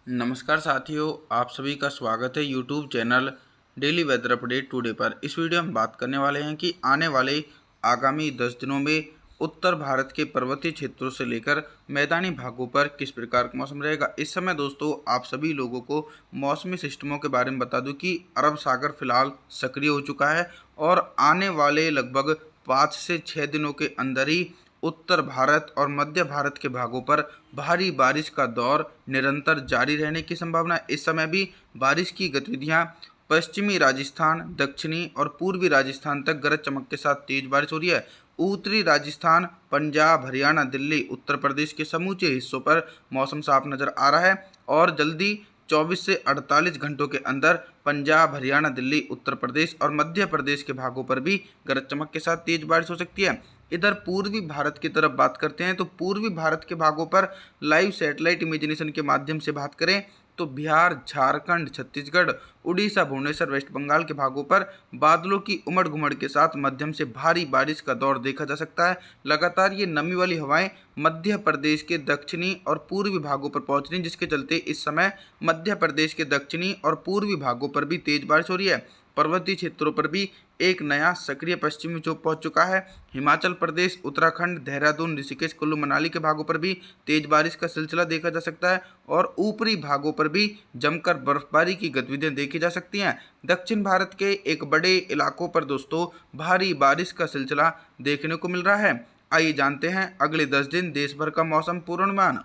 नमस्कार साथियों, आप सभी का स्वागत है YouTube channel daily weather update today पर। इस वीडियो में बात करने वाले हैं कि आने वाले आगामी 10 दिनों में उत्तर भारत के पर्वतीय क्षेत्रों से लेकर मैदानी भागों पर किस प्रकार का मौसम रहेगा। इस समय दोस्तों आप सभी लोगों को मौसमी सिस्टमों के बारे में बता दूं कि अरब सागर फिलहाल सक्रिय हो चुका है और आने वाले लगभग 5 से 6 दिनों के अंदर ही उत्तर भारत और मध्य भारत के भागों पर भारी बारिश का दौर निरंतर जारी रहने की संभावना है। इस समय भी बारिश की गतिविधियां पश्चिमी राजस्थान, दक्षिणी और पूर्वी राजस्थान तक गरज चमक के साथ तेज बारिश हो रही है। उत्तरी राजस्थान, पंजाब, हरियाणा, दिल्ली, उत्तर प्रदेश के समूचे हिस्सों पर मौसम साफ नजर आ रहा है और जल्दी 24 से 48 घंटों के अंदर पंजाब, हरियाणा, दिल्ली, उत्तर प्रदेश और मध्य प्रदेश के भागों पर भी गरज चमक के साथ तेज बारिश हो सकती है। इधर पूर्वी भारत की तरफ बात करते हैं तो पूर्वी भारत के भागों पर लाइव सैटेलाइट इमेजिनेशन के माध्यम से बात करें तो बिहार, झारखंड, छत्तीसगढ़, उड़ीसा, भुवनेश्वर, वेस्ट बंगाल के भागों पर बादलों की उमड़ घुमड़ के साथ मध्यम से भारी बारिश का दौर देखा जा सकता है। लगातार ये नमी वाली हवाएं मध्य प्रदेश के दक्षिणी और पूर्वी भागों पर पहुंच रही हैं, जिसके चलते इस समय मध्य प्रदेश के दक्षिणी और पूर्वी भागों पर भी तेज बारिश हो रही है। पर्वतीय क्षेत्रों पर भी एक नया सक्रिय पश्चिमी विक्षोभ पहुंच चुका है। हिमाचल प्रदेश, उत्तराखंड, देहरादून, ऋषिकेश, कुल्लू मनाली के भागों पर भी तेज बारिश का सिलसिला देखा जा सकता है और ऊपरी भागों पर भी जमकर बर्फबारी की गतिविधियां देखी जा सकती हैं। दक्षिण भारत के एक बड़े इलाकों पर दोस्तों भारी बारिश का सिलसिला देखने को मिल रहा है। आइए जानते हैं अगले 10 दिन देश भर का मौसम पूर्वानुमान।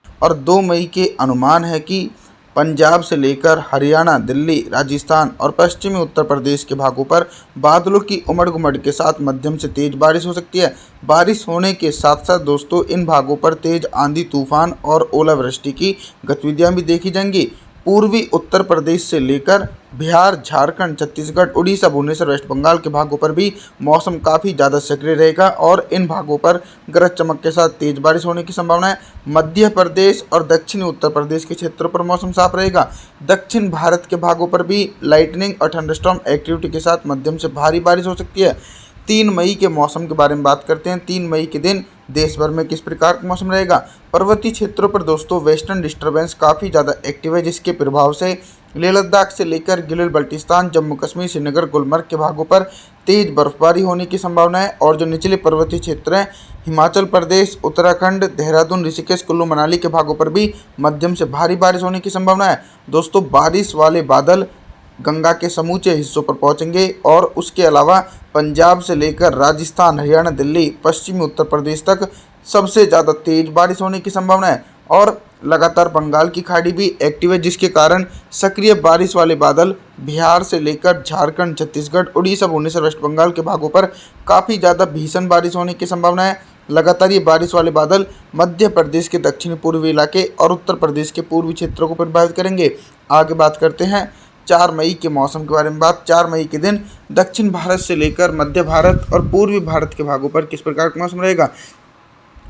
और 2 मई के अनुमान है कि पंजाब से लेकर हरियाणा, दिल्ली, राजस्थान और पश्चिमी उत्तर प्रदेश के भागों पर बादलों की उमड़ घुमड़ के साथ मध्यम से तेज बारिश हो सकती है। बारिश होने के साथ साथ दोस्तों इन भागों पर तेज आंधी, तूफान और ओलावृष्टि की गतिविधियां भी देखी जाएंगी। पूर्वी उत्तर प्रदेश से लेकर बिहार, झारखंड, छत्तीसगढ़, उड़ीसा, भुवनेश्वर, वेस्ट बंगाल के भागों पर भी मौसम काफ़ी ज़्यादा सक्रिय रहेगा और इन भागों पर गरज चमक के साथ तेज बारिश होने की संभावना है। मध्य प्रदेश और दक्षिणी उत्तर प्रदेश के क्षेत्रों पर मौसम साफ रहेगा। दक्षिण भारत के भागों पर भी लाइटनिंग और थंडरस्टॉर्म एक्टिविटी के साथ मध्यम से भारी बारिश हो सकती है। 3 मई के मौसम के बारे में बात करते हैं। 3 मई के दिन देश भर में किस प्रकार का मौसम रहेगा। पर्वतीय क्षेत्रों पर दोस्तों वेस्टर्न डिस्टर्बेंस काफ़ी ज़्यादा एक्टिव है, जिसके प्रभाव से लेह लद्दाख से लेकर गिलगित बल्टिस्तान, जम्मू कश्मीर, श्रीनगर, गुलमर्ग के भागों पर तेज बर्फबारी होने की संभावना है और जो निचले पर्वतीय क्षेत्र हैं हिमाचल प्रदेश, उत्तराखंड, देहरादून, ऋषिकेश, कुल्लू मनाली के भागों पर भी मध्यम से भारी बारिश होने की संभावना है। दोस्तों बारिश वाले बादल गंगा के समूचे हिस्सों पर पहुंचेंगे और उसके अलावा पंजाब से लेकर राजस्थान, हरियाणा, दिल्ली, पश्चिमी उत्तर प्रदेश तक सबसे ज़्यादा तेज बारिश होने की संभावना है और लगातार बंगाल की खाड़ी भी एक्टिव है, जिसके कारण सक्रिय बारिश वाले बादल बिहार से लेकर झारखंड, छत्तीसगढ़, उड़ीसा, भुवनेश्वर, वेस्ट बंगाल के भागों पर काफ़ी ज़्यादा भीषण बारिश होने की संभावना है। लगातार ये बारिश वाले बादल मध्य प्रदेश के दक्षिणी पूर्वी इलाके और उत्तर प्रदेश के पूर्वी क्षेत्रों को प्रभावित करेंगे। आगे बात करते हैं 4 मई के मौसम के बारे में। 4 मई के दिन दक्षिण भारत से लेकर मध्य भारत और पूर्वी भारत के भागों पर किस प्रकार का मौसम रहेगा।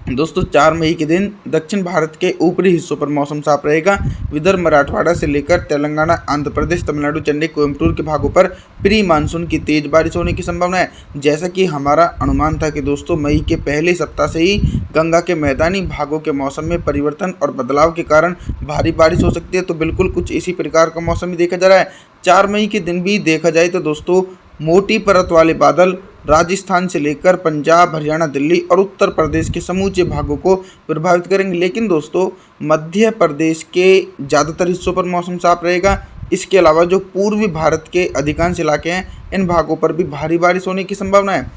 दोस्तों 4 मई के दिन दक्षिण भारत के ऊपरी हिस्सों पर मौसम साफ रहेगा। विदर्भ, मराठवाड़ा से लेकर तेलंगाना, आंध्र प्रदेश, तमिलनाडु, चेन्नई, कोयम्बटूर के भागों पर प्री मानसून की तेज बारिश होने की संभावना है। जैसा कि हमारा अनुमान था कि दोस्तों मई के पहले सप्ताह से ही गंगा के मैदानी भागों के मौसम में परिवर्तन और बदलाव के कारण भारी बारिश हो सकती है, तो बिल्कुल कुछ इसी प्रकार का मौसम ही देखा जा रहा है। 4 मई के दिन भी देखा जाए तो दोस्तों मोटी परत वाले बादल राजस्थान से लेकर पंजाब, हरियाणा, दिल्ली और उत्तर प्रदेश के समूचे भागों को प्रभावित करेंगे, लेकिन दोस्तों मध्य प्रदेश के ज़्यादातर हिस्सों पर मौसम साफ रहेगा। इसके अलावा जो पूर्वी भारत के अधिकांश इलाके हैं इन भागों पर भी भारी बारिश होने की संभावना है।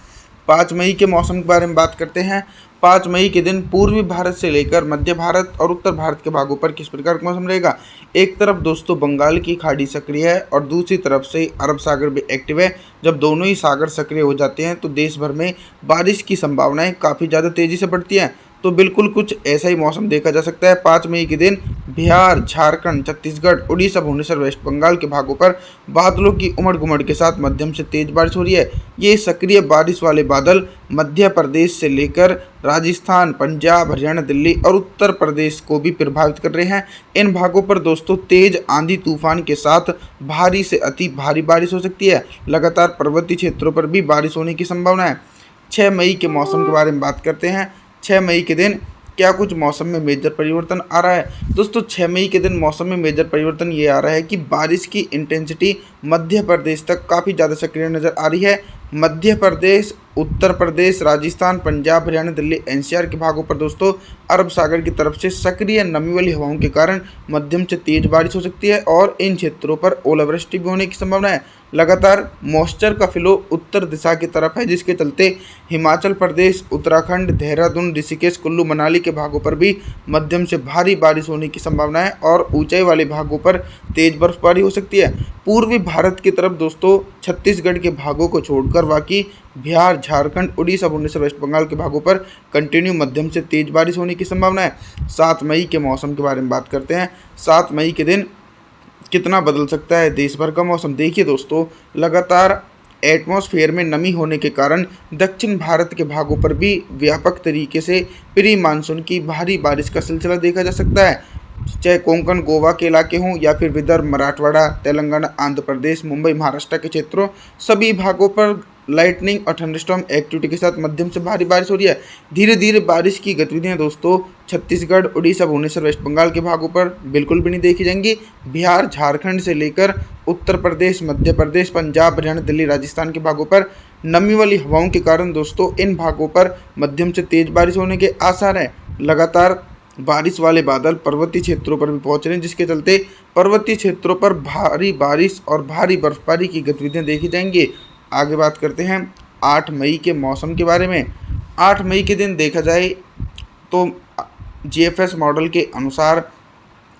5 मई के मौसम के बारे में बात करते हैं। 5 मई के दिन पूर्वी भारत से लेकर मध्य भारत और उत्तर भारत के भागों पर किस प्रकार का मौसम रहेगा। एक तरफ दोस्तों बंगाल की खाड़ी सक्रिय है और दूसरी तरफ से अरब सागर भी एक्टिव है। जब दोनों ही सागर सक्रिय हो जाते हैं तो देश भर में बारिश की संभावनाएं काफ़ी ज़्यादा तेज़ी से बढ़ती हैं, तो बिल्कुल कुछ ऐसा ही मौसम देखा जा सकता है। 5 मई के दिन बिहार, झारखंड, छत्तीसगढ़, उड़ीसा, भुवनेश्वर, वेस्ट बंगाल के भागों पर बादलों की उमड़ घुमड़ के साथ मध्यम से तेज बारिश हो रही है। ये सक्रिय बारिश वाले बादल मध्य प्रदेश से लेकर राजस्थान, पंजाब, हरियाणा, दिल्ली और उत्तर प्रदेश को भी प्रभावित कर रहे हैं। इन भागों पर दोस्तों तेज आंधी तूफान के साथ भारी से अति भारी बारिश हो सकती है। लगातार पर्वतीय क्षेत्रों पर भी बारिश होने की संभावना है। 6 मई के मौसम के बारे में बात करते हैं। 6 मई के दिन क्या कुछ मौसम में मेजर परिवर्तन आ रहा है? दोस्तों 6 मई के दिन मौसम में मेजर परिवर्तन ये आ रहा है कि बारिश की इंटेंसिटी मध्य प्रदेश तक काफ़ी ज़्यादा सक्रिय नज़र आ रही है। मध्य प्रदेश, उत्तर प्रदेश, राजस्थान, पंजाब, हरियाणा, दिल्ली, एनसीआर के भागों पर दोस्तों अरब सागर की तरफ से सक्रिय नमी वाली हवाओं के कारण मध्यम से तेज बारिश हो सकती है और इन क्षेत्रों पर ओलावृष्टि भी होने की संभावना है। लगातार मॉइस्चर का फ्लो उत्तर दिशा की तरफ है, जिसके चलते हिमाचल प्रदेश, उत्तराखंड, देहरादून, ऋषिकेश, कुल्लू मनाली के भागों पर भी मध्यम से भारी बारिश होने की संभावना है और ऊंचाई वाले भागों पर तेज बर्फबारी हो सकती है। पूर्वी भारत की तरफ दोस्तों छत्तीसगढ़ के भागों को छोड़कर बाकी बिहार, झारखंड, उड़ीसा, भुवनेश्वर, वेस्ट बंगाल के भागों पर कंटिन्यू मध्यम से तेज बारिश होने की संभावना है। 7 मई के मौसम के बारे में बात करते हैं। 7 मई के दिन कितना बदल सकता है देश भर का मौसम? देखिए दोस्तों, लगातार एटमॉस्फेयर में नमी होने के कारण दक्षिण भारत के भागों पर भी व्यापक तरीके से प्री मानसून की भारी बारिश का सिलसिला देखा जा सकता है। चाहे कोंकण, गोवा के इलाके हों या फिर विदर्भ, मराठवाड़ा, तेलंगाना, आंध्र प्रदेश, मुंबई, महाराष्ट्र के क्षेत्रों, सभी भागों पर लाइटनिंग और थंडरस्टॉर्म एक्टिविटी के साथ मध्यम से भारी बारिश हो रही है। धीरे धीरे बारिश की गतिविधियां दोस्तों छत्तीसगढ़, उड़ीसा, भुवनेश्वर, वेस्ट बंगाल के भागों पर बिल्कुल भी नहीं देखी जाएंगी। बिहार, झारखंड से लेकर उत्तर प्रदेश, मध्य प्रदेश, पंजाब, हरियाणा, दिल्ली, राजस्थान के भागों पर नमी वाली हवाओं के कारण दोस्तों इन भागों पर मध्यम से तेज बारिश होने के आसार हैं। लगातार बारिश वाले बादल पर्वतीय क्षेत्रों पर भी पहुंच रहे हैं, जिसके चलते पर्वतीय क्षेत्रों पर भारी बारिश और भारी बर्फबारी की गतिविधियां देखी जाएंगी। आगे बात करते हैं 8 मई के मौसम के बारे में। 8 मई के दिन देखा जाए तो जीएफएस मॉडल के अनुसार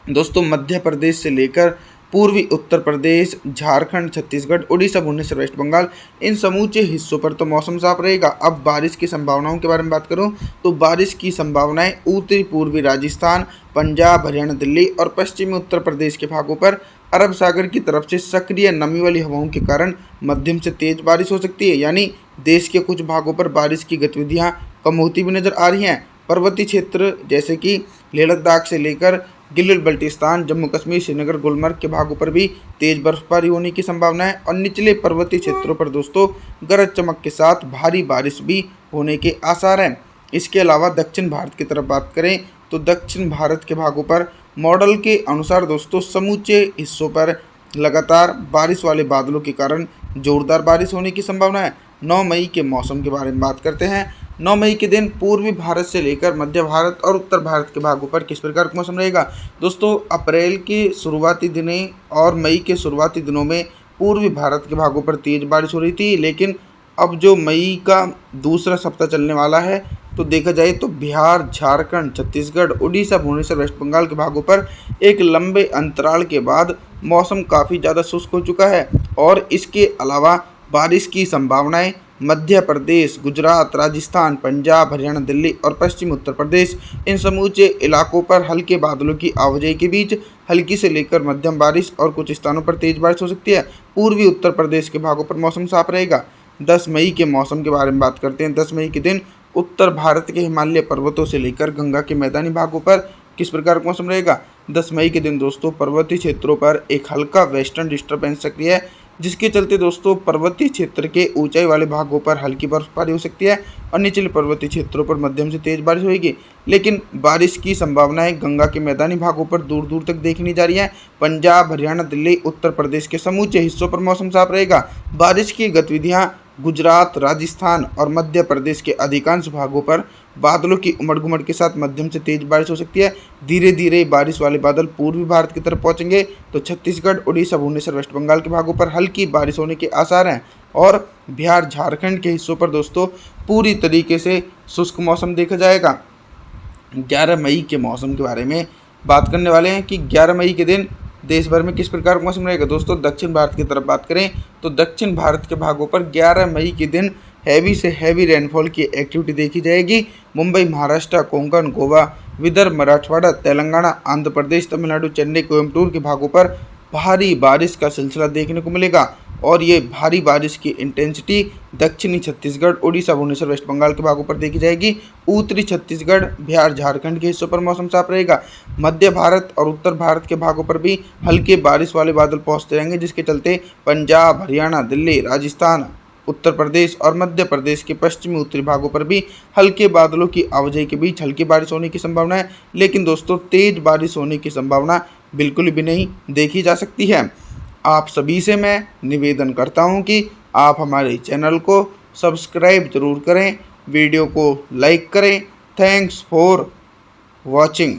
दोस्तों मध्य प्रदेश से लेकर पूर्वी उत्तर प्रदेश, झारखंड, छत्तीसगढ़, उड़ीसा, भुवनेश्वर, वेस्ट बंगाल, इन समूचे हिस्सों पर तो मौसम साफ रहेगा। अब बारिश की संभावनाओं के बारे में बात करूं तो बारिश की संभावनाएं उत्तरी पूर्वी राजस्थान, पंजाब, हरियाणा, दिल्ली और पश्चिमी उत्तर प्रदेश के भागों पर अरब सागर की तरफ से सक्रिय नमी वाली हवाओं के कारण मध्यम से तेज बारिश हो सकती है। यानी देश के कुछ भागों पर बारिश की गतिविधियाँ कम होती भी नजर आ रही हैं। पर्वतीय क्षेत्र जैसे कि लेह लद्दाख से लेकर गिलगित बल्टिस्तान, जम्मू कश्मीर, श्रीनगर, गुलमर्ग के भागों पर भी तेज बर्फबारी होने की संभावना है और निचले पर्वतीय क्षेत्रों पर दोस्तों गरज चमक के साथ भारी बारिश भी होने के आसार हैं। इसके अलावा दक्षिण भारत की तरफ बात करें तो दक्षिण भारत के भागों पर मॉडल के अनुसार दोस्तों समूचे हिस्सों पर लगातार बारिश वाले बादलों के कारण जोरदार बारिश होने की संभावना है। 9 मई के मौसम के बारे में बात करते हैं। 9 मई के दिन पूर्वी भारत से लेकर मध्य भारत और उत्तर भारत के भागों पर किस प्रकार का मौसम रहेगा? दोस्तों अप्रैल के शुरुआती दिनें और मई के शुरुआती दिनों में पूर्वी भारत के भागों पर तेज बारिश हो रही थी, लेकिन अब जो मई का दूसरा सप्ताह चलने वाला है तो देखा जाए तो बिहार, झारखंड, छत्तीसगढ़, उड़ीसा, भुवनेश्वर, वेस्ट बंगाल के भागों पर एक लंबे अंतराल के बाद मौसम काफ़ी ज़्यादा शुष्क हो चुका है और इसके अलावा बारिश की संभावनाएं मध्य प्रदेश, गुजरात, राजस्थान, पंजाब, हरियाणा, दिल्ली और पश्चिमी उत्तर प्रदेश, इन समूचे इलाकों पर हल्के बादलों की आवाजाही के बीच हल्की से लेकर मध्यम बारिश और कुछ स्थानों पर तेज बारिश हो सकती है। पूर्वी उत्तर प्रदेश के भागों पर मौसम साफ रहेगा। 10 मई के मौसम के बारे में बात करते हैं। 10 मई के दिन उत्तर भारत के हिमालय पर्वतों से लेकर गंगा के मैदानी भागों पर किस प्रकार का मौसम रहेगा? 10 मई के दिन दोस्तों पर्वतीय क्षेत्रों पर एक हल्का वेस्टर्न डिस्टर्बेंस सक्रिय है, जिसके चलते दोस्तों पर्वतीय क्षेत्र के ऊंचाई वाले भागों पर हल्की बर्फबारी हो सकती है और निचले पर्वतीय क्षेत्रों पर मध्यम से तेज बारिश होगी। लेकिन बारिश की संभावनाएं गंगा के मैदानी भागों पर दूर दूर तक देखनी जा रही है। पंजाब, हरियाणा, दिल्ली, उत्तर प्रदेश के समूचे हिस्सों पर मौसम साफ रहेगा। बारिश की गतिविधियां गुजरात, राजस्थान और मध्य प्रदेश के अधिकांश भागों पर बादलों की उमड़ घुमड़ के साथ मध्यम से तेज बारिश हो सकती है। धीरे धीरे बारिश वाले बादल पूर्वी भारत की तरफ पहुंचेंगे तो छत्तीसगढ़, उड़ीसा, भुवनेश्वर, वेस्ट बंगाल के भागों पर हल्की बारिश होने के आसार हैं और बिहार, झारखंड के हिस्सों पर दोस्तों पूरी तरीके से शुष्क मौसम देखा जाएगा। 11 मई के मौसम के बारे में बात करने वाले हैं कि 11 मई के दिन देश भर में किस प्रकार का मौसम रहेगा। दोस्तों दक्षिण भारत की तरफ बात करें तो दक्षिण भारत के भागों पर 11 मई के दिन हैवी से हैवी रेनफॉल की एक्टिविटी देखी जाएगी। मुंबई, महाराष्ट्र, कोंकण, गोवा, विदर्भ, मराठवाड़ा, तेलंगाना, आंध्र प्रदेश, तमिलनाडु, चेन्नई, कोयम्बटूर के भागों पर भारी बारिश का सिलसिला देखने को मिलेगा और ये भारी बारिश की इंटेंसिटी दक्षिणी छत्तीसगढ़, उड़ीसा, भुवनेश्वर, वेस्ट बंगाल के भागों पर देखी जाएगी। उत्तरी छत्तीसगढ़, बिहार, झारखंड के हिस्सों पर मौसम साफ रहेगा। मध्य भारत और उत्तर भारत के भागों पर भी हल्के बारिश वाले बादल पहुंचते रहेंगे, जिसके चलते पंजाब, हरियाणा, दिल्ली, राजस्थान उत्तर प्रदेश और मध्य प्रदेश के पश्चिमी उत्तरी भागों पर भी हल्के बादलों की आवाजाही के बीच हल्की बारिश होने की संभावना है, लेकिन दोस्तों तेज बारिश होने की संभावना बिल्कुल भी नहीं देखी जा सकती है। आप सभी से मैं निवेदन करता हूं कि आप हमारे चैनल को सब्सक्राइब जरूर करें, वीडियो को लाइक करें। Thanks for watching.